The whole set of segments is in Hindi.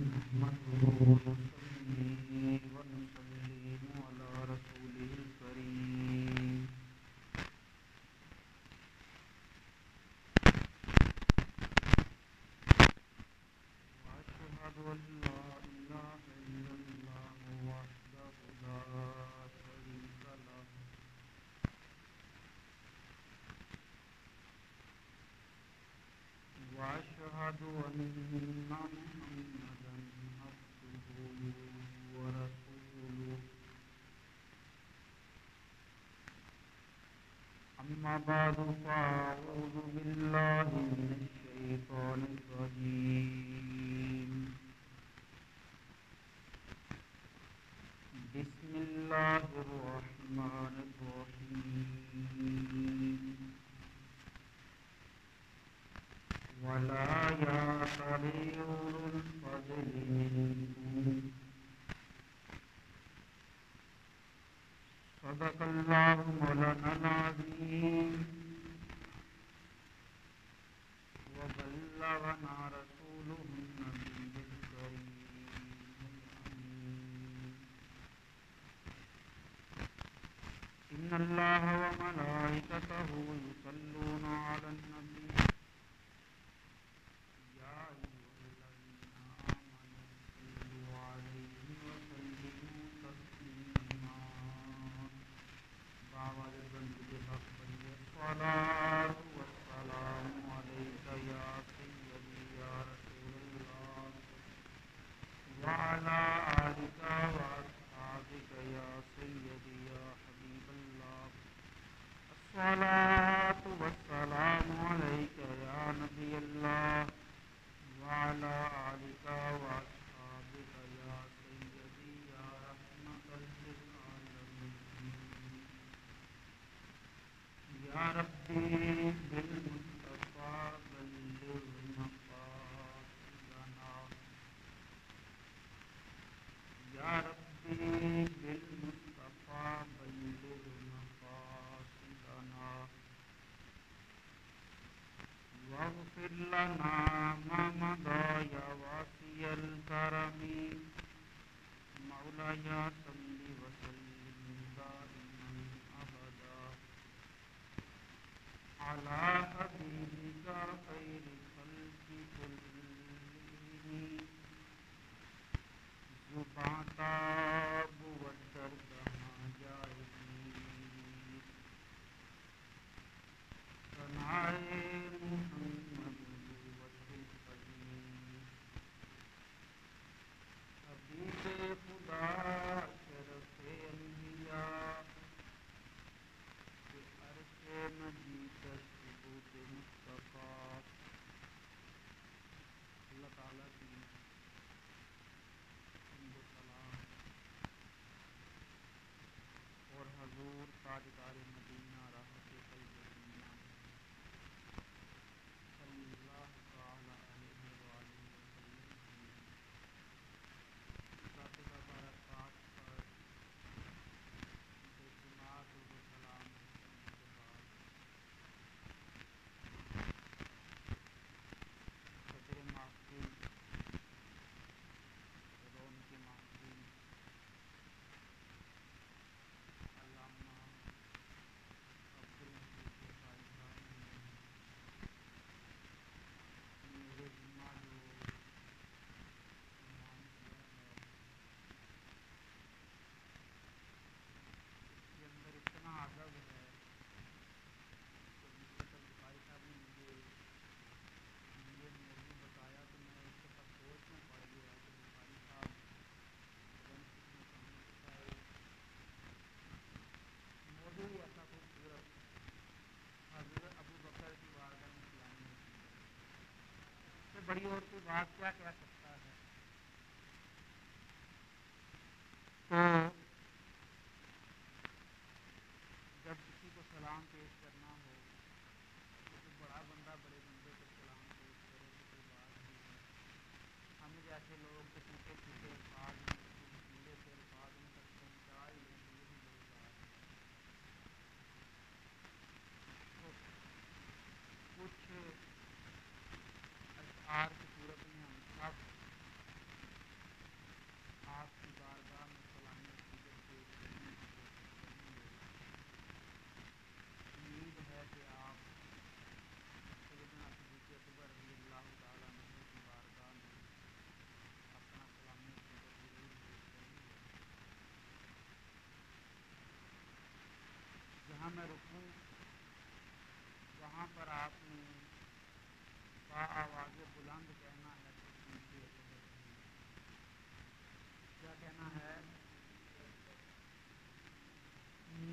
नहमदुहु नुसल्ली व नुसल्लिमु अला रसूलिल करीम। वअशहदु अन ला इलाहा इल्लल्लाहु वहदहु ला शरीका लहु वअशहदु अन्ना मुहम्मदन अब्दुहु व रसूलुहु। अम्मा बअदु फ़अऊज़ु बिल्लाहि मिनश शैतानिर रजीम। बिस्मिल्लाहिर रहमानिर रहीम। वला यअतली उलुल फ़ज़्लि मिनकुम। सदक़ल्लाहु मौलानाल अज़ीम व बल्लगना रसूलुहुन नबियुल करीमुल अमीन। इन्नल्लाहा व मलाइकतहु युसल्लूना अलन नबी या अय्युहल्लज़ीना आमनू सल्लु अलैहि व सल्लिमू तस्लीमा। बावाज़ बुलंद के साथ पढ़िए। अस्सलातु वस्सलामु अलैका या सय्यदी या रसूलल्लाह व अला आलिका व अस्हाबिका या सय्यदी या हबीबल्लाह। अस्सलातु वस्सलामु अलैका या नबियल्लाह व अला आलिका व अस्हाबिका या सय्यदी या रहमतल लिल आलमीन। या रब्बी बिल मुस्तफ़ा बल्लिग़ मक़ासिदना। या रब्बी बिल मुस्तफ़ा बल्लिग़ मक़ासिदना। वग़फ़िर लना मा मदा या वासिअल करमी। मौलाया सल्लि व सल्लिम दाइमन अबदा अला हबीबिका खैरि खल्क़ि कुल्लिहिम। ज़ुबां ताब व दर्द हाँ जाएगी। सनाए मुहम्मद नुबुव्वत पढ़ी। हबीबे खुदा शरफ़े अंबिया के अर्शे मजीद शुहूद मुस्तफ़ा। अल्लाह ताला की हम्द सलाम और हजूर ताजदार मदीना राहत क़ल्ब दुनिया सल्लल्लाहु तआला अलैहि व आलिहि वसल्लम की ज़ात मुबारकात पर बेशुमार दुरूद व सलाम भेजने के बाद सदर महफ़िल रौन के महफ़िल अल्लामा अब्दुल हमीद रिफ़ाई साहब ने मेरे ज़िम्मा जो इनाम किया है, इसके अंदर इतना अदब है कि मुझे रिफ़ाई साहब ने मुझे ये मौजू बताया तो मैं उसके साथ सोच में पड़ गया कि रिफ़ाई साहब रंग कितने कमाल का है। मौजू ही ऐसा खूबसूरत हज़रत अबू बकर की बारगाह में सलामी नसीब है। इससे बड़ी और कोई बात क्या कह सकता है। तो जब किसी को सलाम पेश करना हो तो कोई बड़ा बंदा बड़े बंदे को सलाम पेश करे तो कोई बात नहीं है। हम जैसे लोग तो टूटे फूटे अल्फाज में ढीले से अल्फाज में तक पहुँचा ही लें तो यही बड़ी बात है। तो कुछ अशआर की सूरत में हम सब आवाज़ बुलंद कहना है क्या कहना है?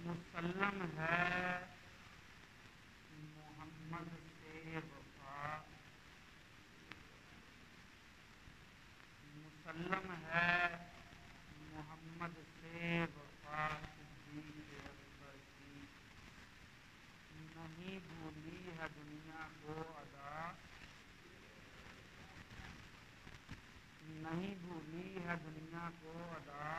मुसल्लम है मोहम्मद से वफा, मुसल्लम है मोहम्मद से वफा, सिद्दीक़ अकबर की नहीं भूली है दुनिया को अदा, नहीं भूली है दुनिया को अदा।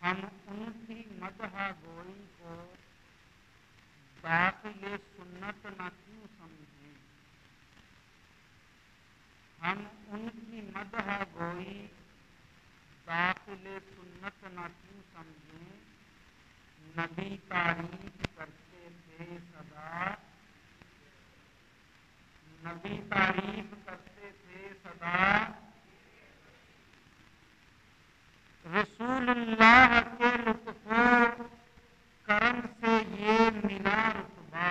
हम उनकी मदह गोई को दाखिले सुन्नत न क्यों समझे, हम उनकी मदह गोई दाखिले सुन्नत न क्यों समझे। नबी तारीफ करते थे सदा, नबी तारीफ करते थे सदा। रसूलुल्लाह के लुत्फ़ो करम से ये मिला रुतबा,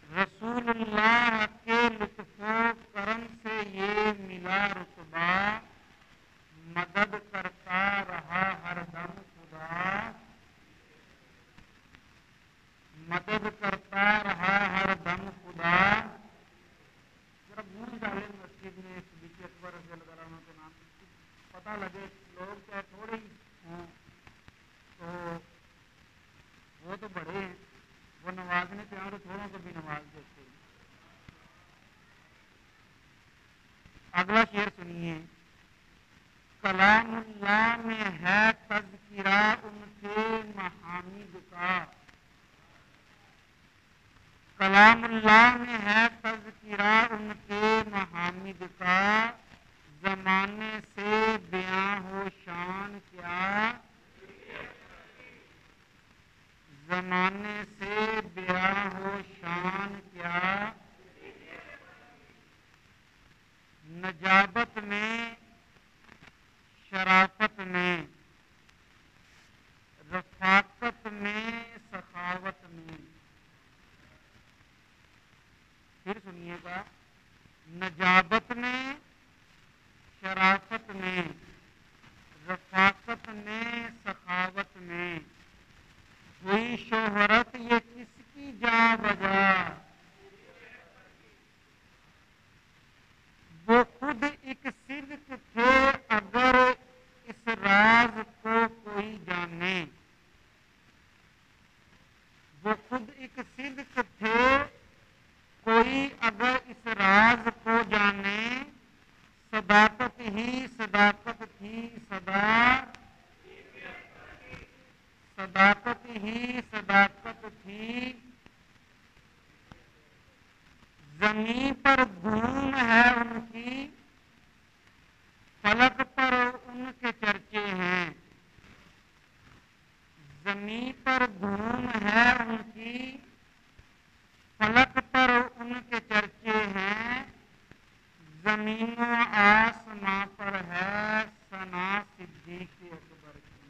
रसूलुल्लाह के लुत्फ़ो करम से ये मिला रुतबा। मदद करता रहा हर दम खुदा, मदद करता रहा हर दम खुदा। जरा गूंज डाले मस्जिद में सिद्दीक़ अकबर रज़ियल्लाहु अन्हु के नाम, पता लगे लोग चाहे थोड़े ही हों तो वो तो बड़े हैं, वो नवाजने के और थोड़ों को भी नवाज देते हैं। अगला शेर सुनिए। कलामुल्लाह में है तज़किरा उनके महामिद का, कलामुल्लाह में है तज़किरा उनके महामिद का। ज़माने से बयां हो शान क्या, ज़माने से बयां हो शान क्या। नजाबत में शराफत में रफ़ाकत में सखावत में। फिर सुनिएगा। नजाबत में शराफत में रफ़ाकत में सखावत में। हुई शोहरत ये किसकी जा बजा, वो खुद एक सिद्क थे अगर इस राज को कोई जाने, वो खुद एक सिद्क थे कोई अगर इस राज को जाने। सदाकत ही सदाकत थी सदा, सदाकत ही सदाकत थी। ज़मीन पर धूम है उनकी, फलक पर उनके चर्चे हैं। ज़मीन पर धूम है उनकी, फलक पर उनके चर्चे हैं। ज़मीनों आसमां पर है सना सिद्दीक़ अकबर की।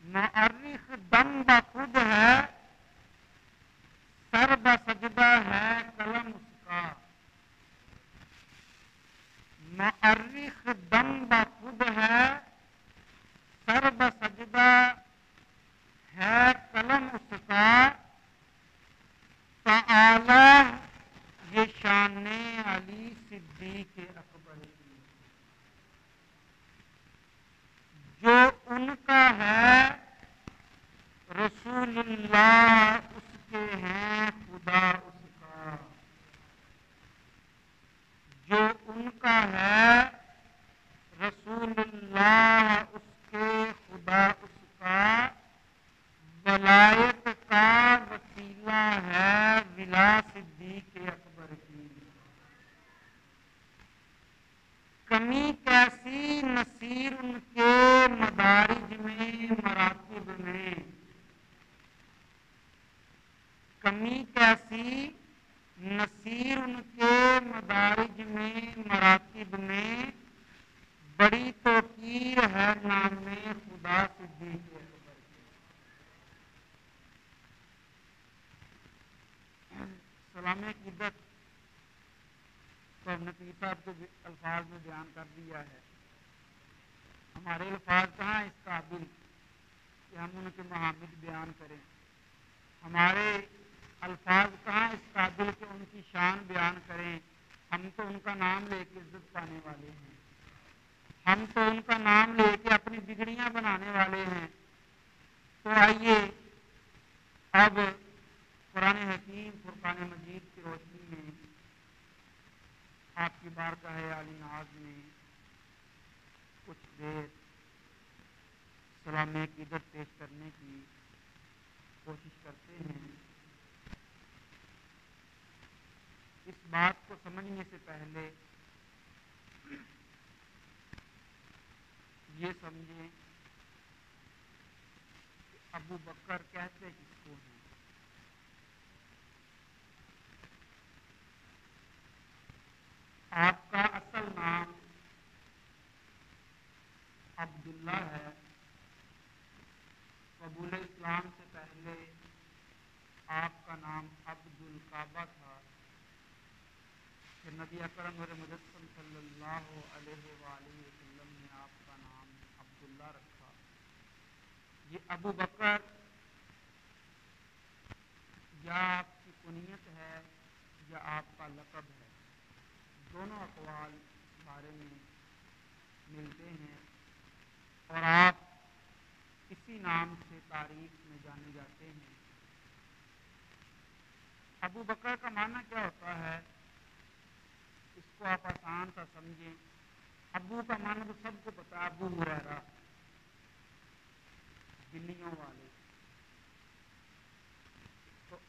मुअर्रिख़ दम बखुद है, सर बसजदा है कलम उसका। मुअर्रिख़ दम बखुद है, सर बसजदा है कलम उसका। ताला ये शाने अली सिद्दीक़ अकबर की। जो उनका है रसूलुल्लाह उसके हैं खुदा उसका। जो उनका है रसूलुल्लाह उसके खुदा उसका। वलायत का वसीला है विला सिद्दीक़ अकबर की। कमी कैसी नसीर उनके मदारिज में मरातिब में, कमी कैसी नसीर उनके मदारिज में मरातिब में। बड़ी तौकीर है नाम में खुदा सिद्दीक़ अकबर की। सलाम क़ीदत तो हमने पीर साहब के अल्फाज में बयान कर दिया है। हमारे अल्फाज कहाँ इस काबिल कि हम उनके महामिद बयान करें, हमारे अल्फाज कहाँ इस काबिल कि उनकी शान बयान करें। हम तो उनका नाम लेके इज्जत पाने वाले हैं, हम तो उनका नाम लेके अपनी बिगड़ियां बनाने वाले हैं। तो आइए अब कुरान हकीम फुरकान मजीद की रोशनी में आपकी बारगाह आली नाज में कुछ देर सलाम क़ीदत पेश करने की कोशिश करते हैं। इस बात को समझने से पहले ये समझें कि अबू बकर कहते किसको हैं। आपका असल नाम अब्दुल्ला है। कबूल इस्लाम से पहले आपका नाम अब्दुल काबा था। फिर नबी अकरम मुजस्सम सल्लल्लाहु अलैहि वसल्लम ने आपका नाम अब्दुल्ला रखा। ये अबू बकर या आपकी कुनियत है या आपका लक़ब है, दोनों अक़वाल बारे में मिलते हैं और आप इसी नाम से तारीख में जाने जाते हैं। अबू बकर का माना क्या होता है, इसको आप आसान सा समझें। अबू का माना तो सबको पता है, अबू हुरैरा, बिल्लियों वाले। तो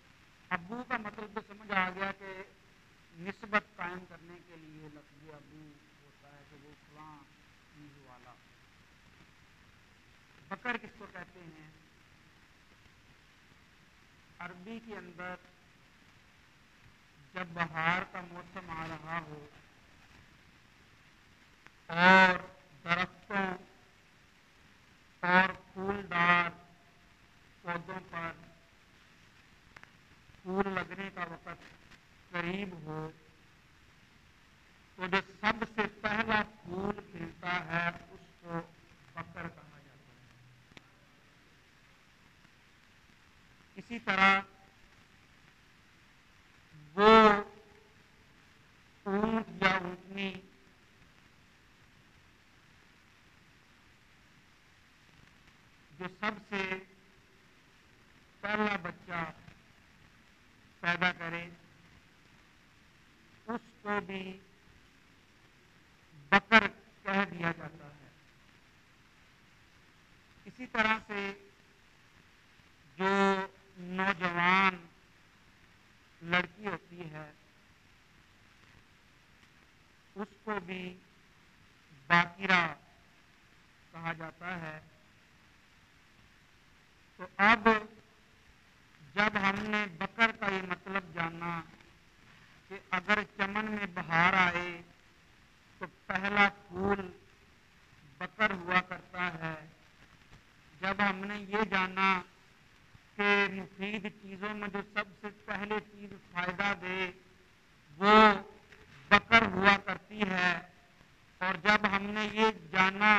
अबू का मतलब तो समझ आ गया कि निस्बत कायम करने के लिए लफ्ज़ अबू होता है कि वो फलां चीज़ वाला। बकर किसको कहते हैं? अरबी के अंदर जब बहार का मौसम आ रहा हो और दरख्तों और फूलदार पौधों पर फूल लगने का वक़्त करीब हो, तो जो सबसे पहला फूल खिलता है उसको बकर कहा जाता है। इसी तरह वो ऊंट या ऊंटनी जो सबसे पहला बच्चा पैदा करे उसको भी बकर कह दिया जाता है। इसी तरह से जो नौजवान लड़की होती है उसको भी बाकिरा कहा जाता है। तो अब जब हमने बकर का ये मतलब जाना कि अगर चमन में बहार आए तो पहला फूल बकर हुआ करता है, जब हमने ये जाना कि मुफीद चीज़ों में जो सबसे पहले चीज़ फायदा दे वो बकर हुआ करती है, और जब हमने ये जाना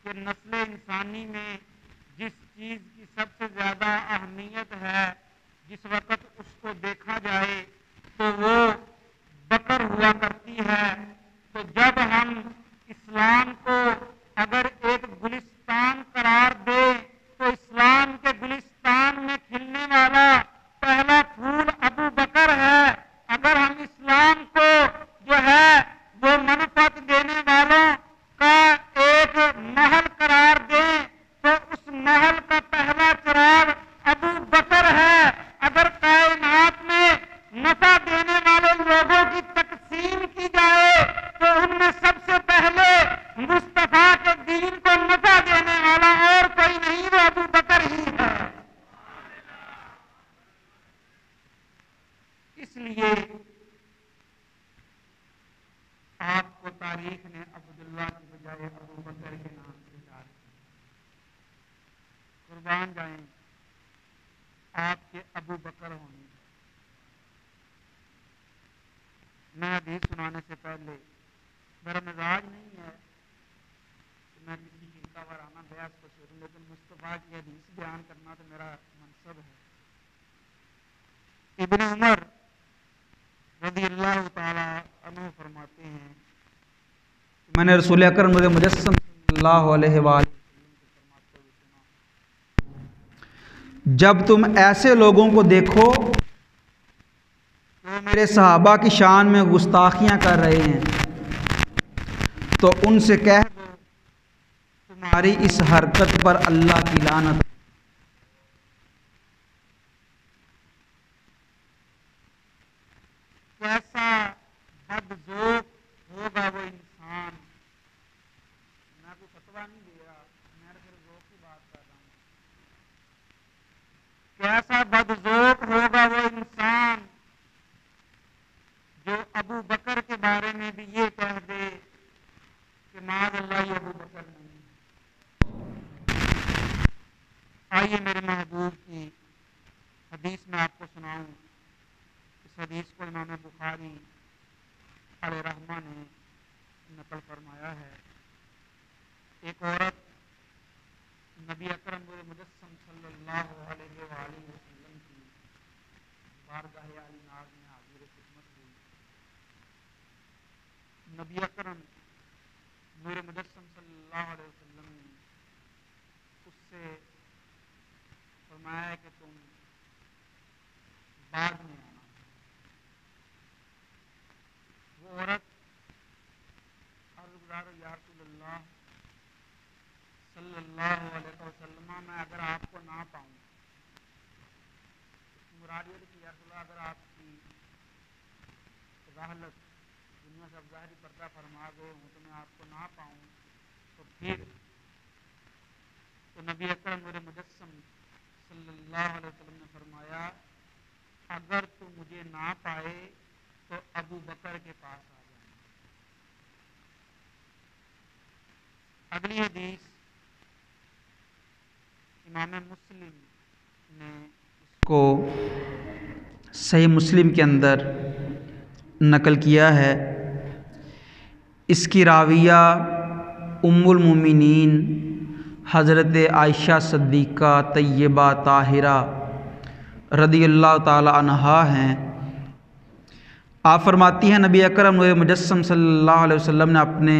कि नस्ल इंसानी में जिस चीज़ की सबसे ज़्यादा अहमियत है जिस वक़्त उसको देखा जाए तो वो बकर हुआ करती है। तो जब हम इस्लाम को अगर एक गुलिस्तान करार दे तो इस्लाम के गुलिस्तान में खिलने वाला पहला फूल अबू बकर है। अगर हम इस्लाम को जो है वो मनफत देने वालों का एक महल करार दें तो उस महल का पहला चिराग अबू बकर है। अगर कायनात में नफा देने वाले लोगों की तकसीम की जाए तो उनमें सबसे पहले मुस्तफा के दीन को नफा देने वाला और कोई नहीं, वो अबू बकर ही है। इसलिए आपको तारीख ने अब्दुल्ला की बजाय अबू बकर के नाम से याद किया। कुर्बान जाएं आपके अबू बकर होने। मनसब है। इब्न उमर रज़ियल्लाहु ताला अन्हु फरमाते हैं, मैंने रसूल अकरम नूर मुजस्सम सल्लल्लाहु अलैहि वसल्लम फरमाते हुए सुना, जब तुम ऐसे लोगों को देखो जो मेरे सहाबा की शान में गुस्ताखियाँ कर रहे हैं तो उनसे कह दो तुम्हारी इस हरकत पर अल्लाह की लानत। कैसा बदज़ोक होगा वो इंसान। मैं कोई फतवा नहीं दे रहा, मैं सिर्फ ज़ोक की बात कर रहा हूँ। कैसा बदज़ोक होगा वो इंसान जो अबू बकर के बारे में भी ये कह दे कि माज़अल्लाह ये अबू बकर नहीं। आइए मेरे महबूब की हदीस में आपको सुनाऊं। इस हदीस को इमाम बुखारी अलैहिर्रहमा ने नकल फरमाया है। एक औरत नबी अकरम मुजस्सम सल्लल्लाहु अलैहि वसल्लम की बारगाह आली नाज़ में हाज़िर खिदमत हुई। नबी अकरम नूर मुजस्सम सल्लल्लाहु अलैहि वसल्लम ने उससे फरमाया कि तुम बाद में आना। वो औरत अर्ज़ गुज़ार या रसूलल्लाह सल्लल्लाहु अलैहि वसल्लम, मैं अगर आपको ना पाऊँ, मुराद ये कि या रसूलल्लाह अगर आपकी ज़ाहलत दुनिया से ज़ाहरी पर्दा फरमा गए हूँ तो मैं आपको ना पाऊँ तो फिर। तो नबी अकरम नूर मुजस्सम सल्लल्लाहु अलैहि वसल्लम ने फरमाया, अगर तू मुझे ना पाए तो अबू बकर के पास आ जाना। अगली हदीस इमाम मुस्लिम ने को सही मुस्लिम के अंदर नकल किया है। इसकी राविया उम्मुल मोमिनीन हज़रत आयशा सिद्दीक़ा तय्यबा ताहिरा रज़ियल्लाहु ताला अन्हा हैं। आप फरमाती हैं नबी अकरम नूर मुजस्सम सल्लल्लाहु अलैहि वसल्लम ने अपने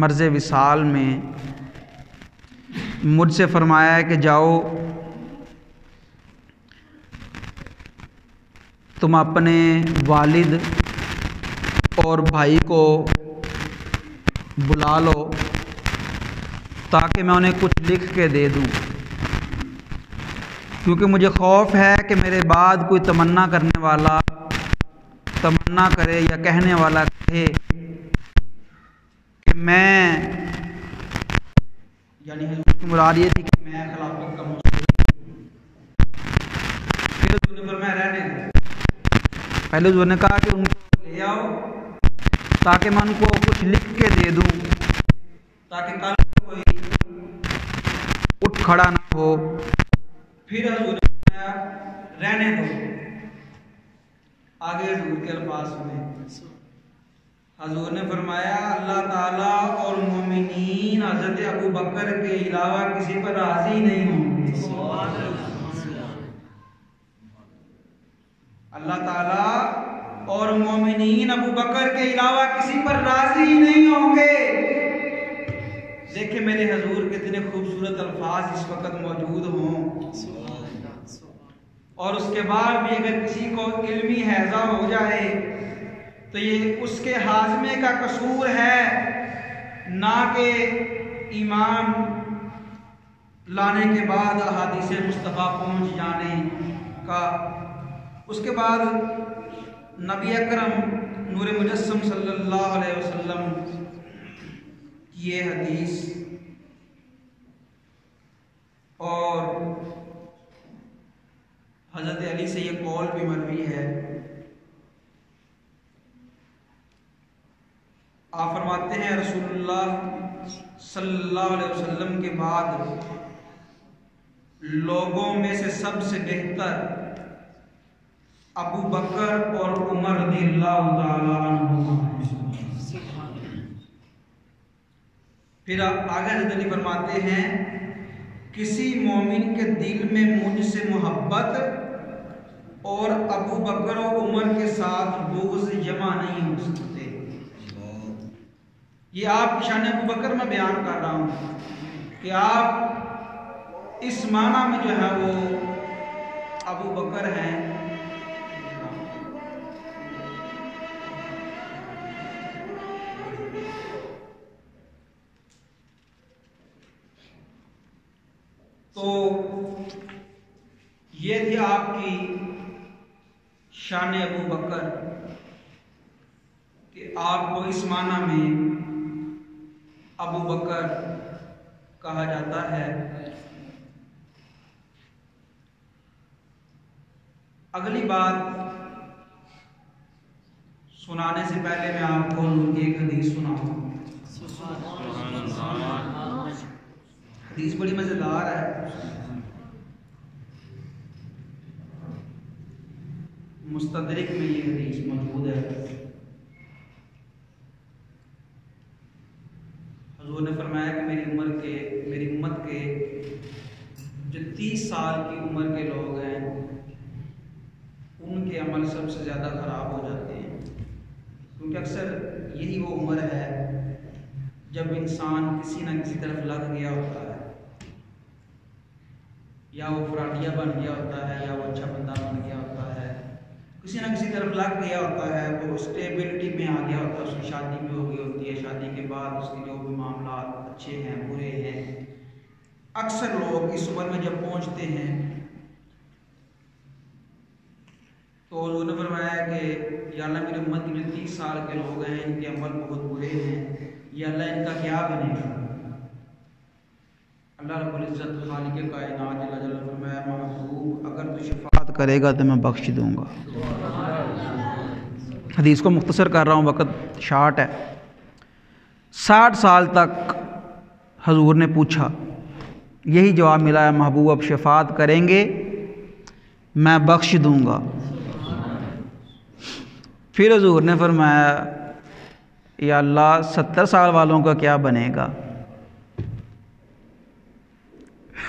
मर्ज़ विसाल में मुझसे फरमाया है कि जाओ तुम अपने वालिद और भाई को बुला लो ताकि मैं उन्हें कुछ लिख के दे दूं, क्योंकि मुझे खौफ है कि मेरे बाद कोई तमन्ना करने वाला तमन्ना करे या कहने वाला कहे कि मैं, यानी उसकी मुराद ये थी कि मैं खिलाफत का मुस्तहिक। फिर मैं रहने दूं। पहले उन्होंने कहा कि उनको ले आओ ताकि मैं उनको कुछ लिख के दे दूं ताकि कल कोई उठ खड़ा ना हो। फिर हजूर ने रहने दो। आगे हजूर के अल्फाज में हजूर ने फरमाया, अल्लाह ताला और मोमिनीन हज़रत अबू बकर के अलावा किसी पर राजी नहीं होंगे। अल्लाह ताला और मोमिनीन अबू बकर के अलावा किसी पर राजी नहीं होंगे। देखिए मेरे हजूर कितने खूबसूरत अल्फाज इस वक्त मौजूद हों और उसके बाद भी अगर किसी को इल्मी हैजा हो जाए तो ये उसके हाजमे का कसूर है, ना कि ईमान लाने के बाद अहादीस मुस्तफ़ा पहुँच जाने का। उसके बाद नबी अकरम नूर मुजस्सम सल्लल्लाहु अलैहि वसल्लम की ये हदीस और हज़रत अली से ये कौल भी मरवी है। आप फरमाते हैं रसूलुल्लाह सल्लल्लाहु अलैहि वसल्लम के बाद लोगों में से सबसे बेहतर अबू बकर और उमर रज़ियल्लाहु ताला अन्हुमा। फिर आप आगे हज़रत अली फरमाते हैं कि किसी मोमिन के दिल में मुझसे मोहब्बत और अबू बकर और उमर के साथ बुग़्ज़ जमा नहीं हो सकते। ये आप शान अबू बकर में बयान कर रहा हूँ कि आप इस माना में जो है वो अबू बकर हैं। तो ये थी आपकी शान अबू बकर कि आपको इस माना में अबू बकर कहा जाता है। अगली बात सुनाने से पहले मैं आपको उनकी एक हदीस सुनाऊंगा। हदीस बड़ी मजेदार है। मुस्तदरिक में ये हदीस मौजूद है। हुजूर ने फरमाया कि मेरी उम्मत के जो 30 साल की उम्र के लोग हैं उनके अमल सबसे ज़्यादा ख़राब हो जाते हैं, क्योंकि अक्सर यही वो उम्र है जब इंसान किसी न किसी तरफ लग गया होता है, या वो फ्राडिया बन गया होता है या वो अच्छा बंदा बन गया होता है, किसी न किसी तरफ लग गया होता है, वो स्टेबिलिटी में आ गया होता है, उसकी शादी भी हो गई होती है, शादी के बाद उसके जो भी मामला अच्छे हैं बुरे हैं। अक्सर लोग इस उम्र में जब पहुंचते हैं तो उन्होंने फरमाया कि या अल्लाह मेरी उम्मत में 30 साल के लोग हैं, इनके अमल बहुत बुरे हैं, या अल्लाह इनका क्या बनेगा। अल्लाह रब्बुल इज़्ज़त खालिक़ कायनात जल्ल जलालुहु फरमाया महबूब अगर तू शफाअत करेगा तो मैं बख्श दूंगा। हदीस को मुख्तसर कर रहा हूँ, वक़्त शार्ट है। 60 साल तक हुजूर ने पूछा, यही जवाब मिला है महबूब अब शफाअत करेंगे मैं बख्श दूंगा। फिर हुजूर ने फरमाया या अल्लाह 70 साल वालों का क्या बनेगा।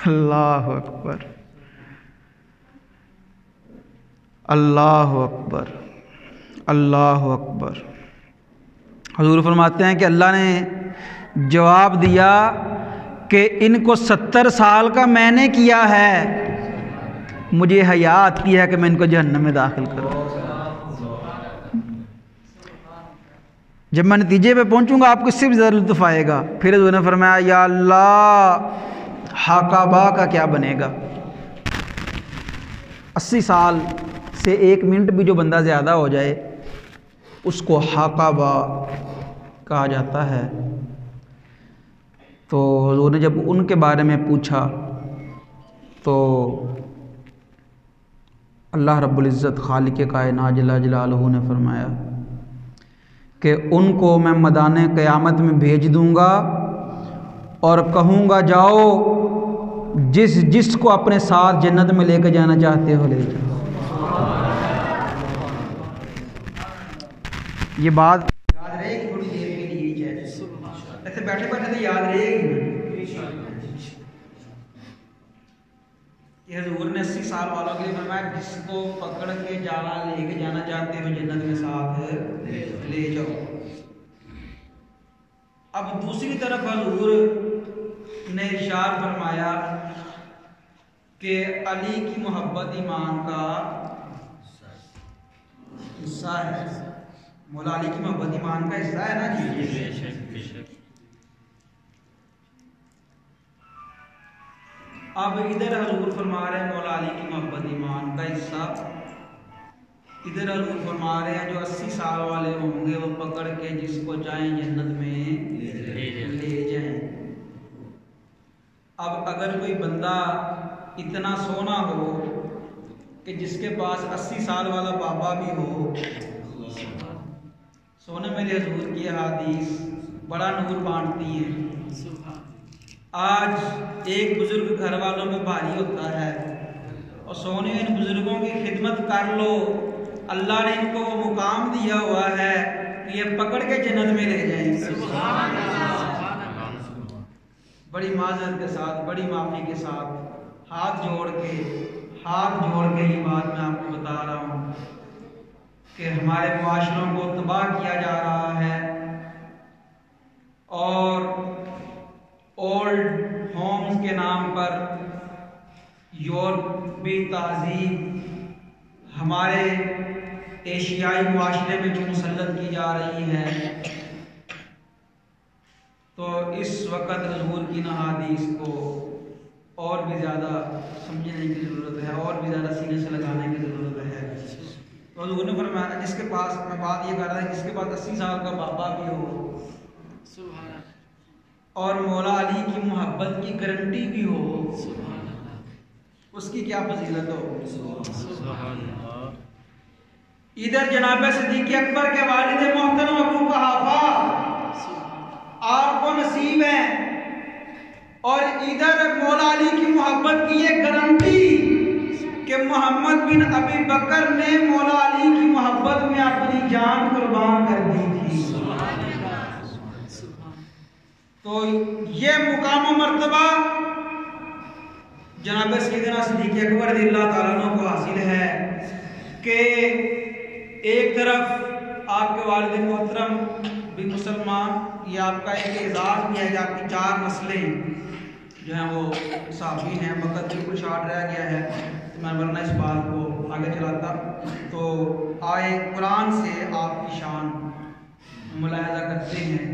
अल्लाह अकबर, अल्लाह अकबर, अल्लाह अकबर। हुजूर फरमाते हैं कि अल्लाह ने जवाब दिया कि इनको 70 साल का मैंने किया है, मुझे हया आती है कि मैं इनको जहन्नम में दाखिल करूँ। जब मैं नतीजे पे पहुंचूंगा आपको इससे भी ज़्यादा लुत्फ़ आएगा। फिर उन्होंने फरमाया या अल्लाह हाकाबा का क्या बनेगा। 80 साल से 1 मिनट भी जो बंदा ज़्यादा हो जाए उसको हाकाबा कहा जाता है। तो हुजूर ने जब उनके बारे में पूछा तो अल्लाह रब्बुल इज़्ज़त खालिक़ कायनात जल्ल जलालुहु ने फरमाया कि उनको मैं मैदान क़यामत में भेज दूंगा और कहूँगा जाओ जिसको अपने साथ जन्नत में लेकर जाना चाहते हो ले जाओ। ये बात याद रहेगी थोड़ी देर के लिए, ऐसे बैठे बैठे तो याद रहेगी कि हुजूर ने 80 साल वालों के लिए फरमाया जिसको पकड़ के लेके जाना चाहते हो जन्नत में साथ ले जाओ। अब दूसरी तरफ हुजूर ने इरशाद फरमाया कि अली की मोहब्बत ईमान का हिस्सा है। मौला अली की मोहब्बत ईमान का हिस्सा है ना जी। अब इधर हुजूर फरमा रहे हैं मौला अली की मोहब्बत ईमान का हिस्सा, इधर हुजूर फरमा रहे हैं जो 80 साल वाले होंगे वो पकड़ के जिसको चाहें जन्नत में ले जाएं। अब अगर कोई बंदा इतना सोना हो कि जिसके पास 80 साल वाला बाबा भी हो, सोने मेरे हुजूर की हदीस बड़ा नूर बांटती है। आज एक बुजुर्ग घर वालों में भारी होता है और सोने इन बुजुर्गों की खिदमत कर लो, अल्लाह ने इनको वो मुकाम दिया हुआ है कि ये पकड़ के जन्नत में ले जाएंगे। बड़ी माजरत के साथ, बड़ी माफ़ी के साथ हाथ जोड़ के ये बात मैं आपको बता रहा हूँ कि हमारे मुआशरों को तबाह किया जा रहा है और ओल्ड होम्स के नाम पर यूरोपी तहजीब हमारे एशियाई मुआशरे में जो मुसल्लत की जा रही है, तो इस वक़्त हुज़ूर की हदीस को और भी ज़्यादा समझने की ज़रूरत है, और भी ज़्यादा सीने से लगाने की ज़रूरत है। तो हुज़ूर ने फरमाया, जिसके पास, मैं बात ये कर रहा था, जिसके पास 80 साल का बाबा भी हो और मौला अली की मोहब्बत की गारंटी भी हो, उसकी क्या फजीलत हो। इधर जनाब सिद्दीक़ अकबर के वालिद मोहतरम अबू कुहाफा आपको नसीब है, और इधर मौला अली की मोहब्बत की ये गारंटी कि मोहम्मद बिन अबी बकर ने मौला अली की मोहब्बत में अपनी जान कुर्बान कर दी थी। तो ये मुकाम और मर्तबा जनाब सैयदना सिद्दीक़ अकबर रज़ियल्लाहु ताला अन्हु को हासिल है कि एक तरफ आपके वालिद मोहतरम भी मुसलमान, ये आपका एक एजाज़ भी है कि आपकी 4 नस्लें जो हैं वो साफ़ी हैं। वक़्त बिल्कुल शार्ट रह गया है, तो मैं वरना इस बात को आगे चलाता। तो आए कुरान से आपकी शान मुलाहिज़ा करते हैं।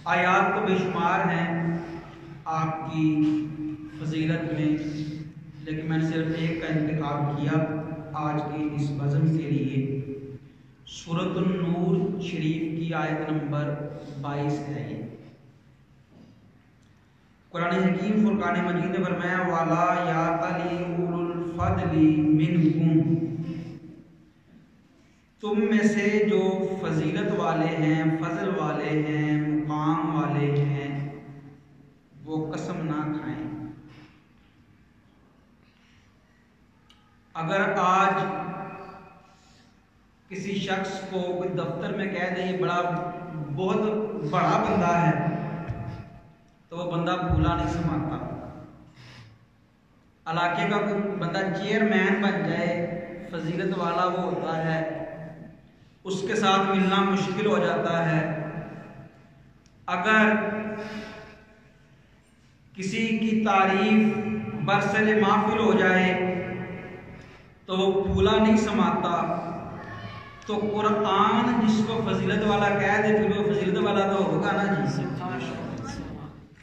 आयात तो बेशुमार हैं आपकी फजीलत में, लेकिन मैंने सिर्फ एक का इंतखाब किया आज के इस बज़म के लिए। सूरतुन नूर शरीफ की आयत नंबर 22 है ये। कुरान हकीम फुरकान मजीद ने फरमाया, वाला या तली उलुल फदली मिनकुम, तुम में से जो फजीलत वाले हैं, फजल वाले हैं, मुकाम वाले हैं, वो कसम ना खाएं। अगर आज किसी शख्स को कोई दफ्तर में कह दे ये बहुत बड़ा बंदा है, तो वो बंदा भूला नहीं समाता। इलाके का कोई बंदा चेयरमैन बन जाए, फजीलत वाला वो होता है, उसके साथ मिलना मुश्किल हो जाता है। अगर किसी की तारीफ बरसले माफिल हो जाए तो वो भूला नहीं समाता। तो कुरान जिसको फजीलत वाला कह दे, फिर वो फजीलत वाला तो होगा ना जी।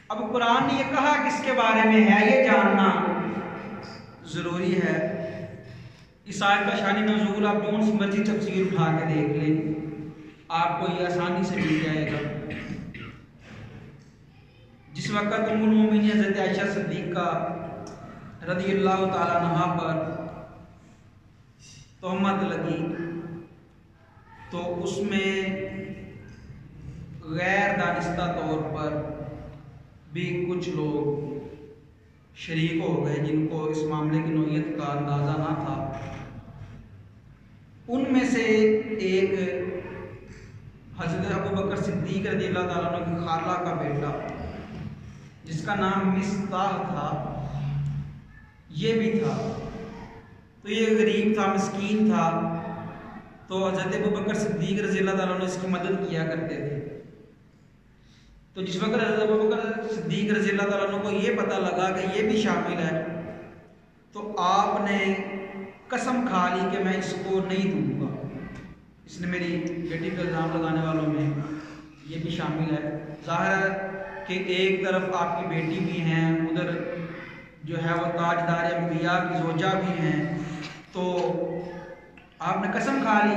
अब कुरान ने ये कहा किसके बारे में है, ये जानना जरूरी है। इस आयत का शानी नज़ूल आप कौन सी मर्जी तफसीर उठा के देख लें, आपको ये आसानी से मिल जाएगा। जिस वक़्त उम्मुल मोमिनीन हज़रत आयशा सिद्दीक़ा रज़ियल्लाहु ताला अन्हा पर तोहमत लगी, तो उसमें गैर दानिस्ता तौर पर भी कुछ लोग शरीक हो गए जिनको इस मामले की नौयत का अंदाज़ा ना था। उनमें से एक हज़रत अबू बकर सिद्दीक़ रज़ियल्लाहु ताला अन्हु की खाला का बेटा जिसका नाम मिस्ताह था, ये भी था। तो ये गरीब था, मिस्कीन था, तो हज़रत अबू बकर सिद्दीक़ रज़ियल्लाहु ताला अन्हु इसकी मदद किया करते थे। तो जिस वक्त हज़रत अबू बकर सिद्दीक़ रज़ियल्लाहु ताला अन्हु को ये पता लगा कि ये भी शामिल है, तो आपने कसम खा ली कि मैं इसको नहीं दूंगा, इसने मेरी बेटी पर इल्ज़ाम लगाने वालों में ये भी शामिल है। ज़ाहिर है कि एक तरफ आपकी बेटी भी हैं, उधर जो है वो ताजदार अंबिया की ज़ौजा भी हैं, तो आपने कसम खा ली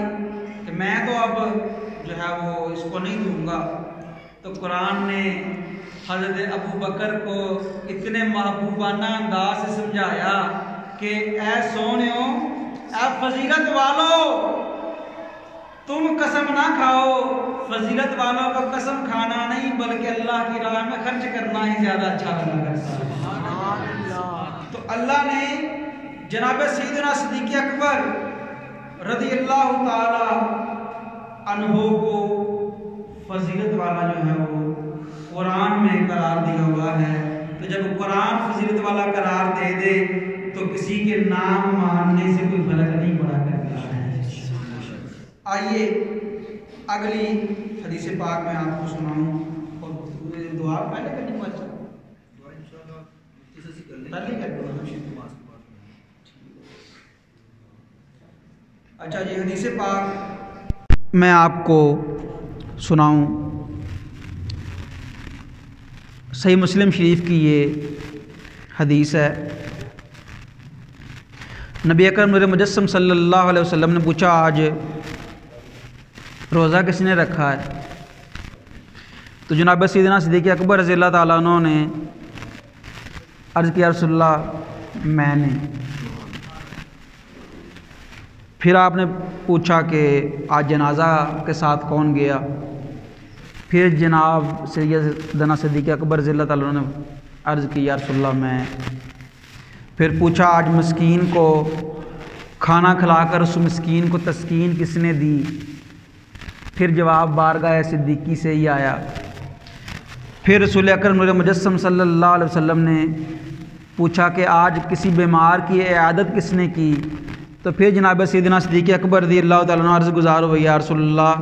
कि मैं तो अब जो है वो इसको नहीं दूंगा। तो कुरान ने हज़रत अबू बकर को इतने महबूबाना अंदाज से समझाया कि ऐ सोनियो, ऐ फजीलत वालों, तुम कसम ना खाओ। फजीलत वालों को कसम खाना नहीं बल्कि अल्लाह की राह में खर्च करना ही ज़्यादा अच्छा लगा करता है। तो अल्लाह ने जनाब सैयदना सिद्दीक़ अकबर रज़ियल्लाहु ताला अन्हु को फजीलत वाला जो है वो कुरान में करार दिया हुआ है। तो जब कुरान फजीलत वाला करार दे दे तो किसी के नाम मानने से कोई फर्क नहीं पड़ा करता है। आइए अगली हदीस पाक में आपको सुनाऊं और दुआ पहले करनी पड़ता है। अच्छा जी, हदीस पाक मैं आपको सुनाऊं, सही मुस्लिम शरीफ की ये हदीस है। नबी अकरम नूर मुजस्सम सल्लल्लाहु अलैहि वसल्लम ने पूछा, आज रोज़ा किसने रखा है? तो जनाब सैयदना सिद्दीक़ अकबर रज़ियल्लाहु ताला अन्हु ने अर्ज़ किया, रसूलल्लाह मैंने। फिर आपने पूछा कि आज जनाजा के साथ कौन गया? फिर जनाब सैयदना सिद्दीक़ अकबर रज़ियल्लाहु ताला अन्हु ने अर्ज़ की, या रसूलल्लाह मैं। फिर पूछा, आज मिस्कीन को खाना खिलाकर उस मिस्कीन को तस्कीन किसने दी? फिर जवाब बारगाह सिद्दीकी से ही आया। फिर रसूल अकरम नूर मुजस्सम सल्लल्लाहु अलैहि वसल्लम ने पूछा कि आज किसी बीमार की इयादत किसने की? तो फिर जनाब सैयदना सिद्दीक़ अकबर रज़ियल्लाहु ताला अन्हु अर्ज़ गुज़ार हुए, या रसूलल्लाह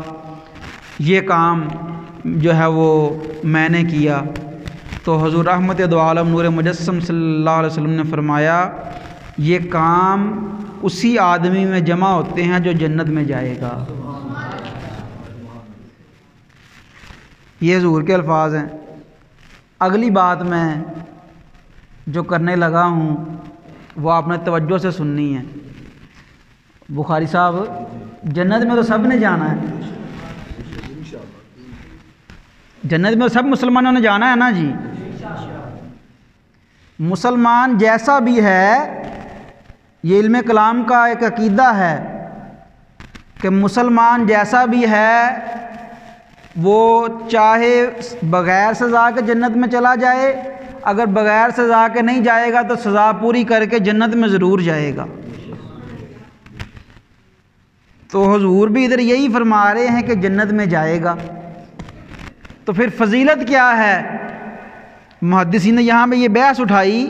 ये काम जो है वो मैंने किया। तो हुज़ूर रहमत दो आलम नूर मुजस्सम सल्लल्लाहु अलैहि वसल्लम ने फरमाया, ये काम उसी आदमी में जमा होते हैं जो जन्नत में जाएगा। ये हुज़ूर के अल्फाज हैं। अगली बात मैं जो करने लगा हूँ वो आपने तवज्जो से सुननी है। बुखारी साहब, जन्नत में तो सब ने जाना है, जन्नत में सब मुसलमानों ने जाना है ना जी। मुसलमान जैसा भी है, ये इल्म कलाम का एक अकीदा है कि मुसलमान जैसा भी है वो चाहे बग़ैर सज़ा के जन्नत में चला जाए, अगर बग़ैर सज़ा के नहीं जाएगा तो सज़ा पूरी करके जन्नत में ज़रूर जाएगा। तो हुज़ूर भी इधर यही फरमा रहे हैं कि जन्नत में जाएगा। तो फिर फजीलत क्या है? मुहद्दिसीन ने यहाँ पे ये बहस उठाई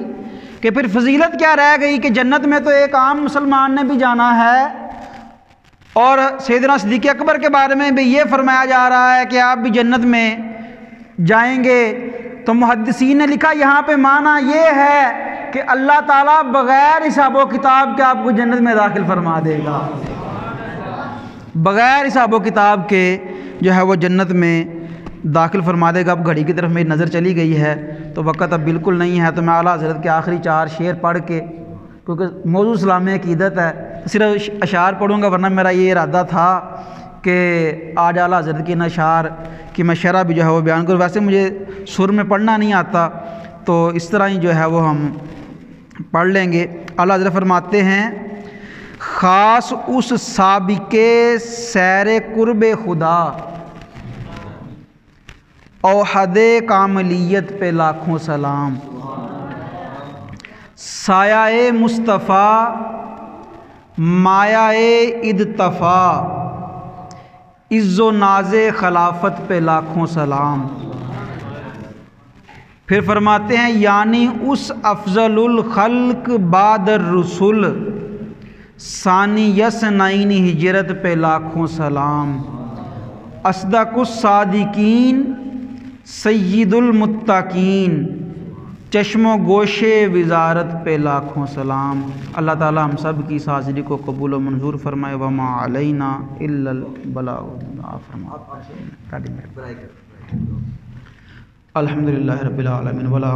कि फिर फजीलत क्या रह गई कि जन्नत में तो एक आम मुसलमान ने भी जाना है और सैयदना सिद्दीक़ अकबर के बारे में भी ये फरमाया जा रहा है कि आप भी जन्नत में जाएंगे। तो मुहद्दिसीन ने लिखा यहाँ पे माना ये है कि अल्लाह ताला बग़ैर हिसाबो किताब के आपको जन्नत में दाखिल फरमा देगा, बग़ैर हिसाबो किताब के जो है वो जन्नत में दाखिल फरमा देगा। अब घड़ी की तरफ मेरी नज़र चली गई है तो वक़्त अब बिल्कुल नहीं है, तो मैं आला हज़रत के आखिरी 4 शेर पढ़ के, क्योंकि मौजू इस्लामी अक़ीदत है, सिर्फ अशार पढ़ूँगा, वरना मेरा ये इरादा था कि आज आला हज़रत के इन अशार की मैं शरह भी जो है वो बयान करूँ। वैसे मुझे सुर में पढ़ना नहीं आता, तो इस तरह ही जो है वो हम पढ़ लेंगे। आला हज़रत फरमाते हैं, ख़ास उस साबिक़े सैर कुर्ब खुदा औहदे कामलियत पे लाखों सलाम, सायाए मुस्तफ़ा मायाए इद्तफ़ा, इज़्ज़ो नाज़े खिलाफत पे लाखों सलाम। फिर फरमाते हैं, यानी उस अफ़ज़लुल खल्क़ बादर रसूल सानी यसनैन हिजरत पे लाखों सलाम, अस्दकुस सादिकीन सय्यिदुल मुत्तकीन चश्मो गोशे विज़ारत पे लाखों सलाम। अल्लाह ताला हम सब की इस हाज़िरी को कबूल व मंजूर फरमाए। वमा अलैना इल्लल बलाग। अल्हम्दुलिल्लाहि रब्बिल आलमीन वला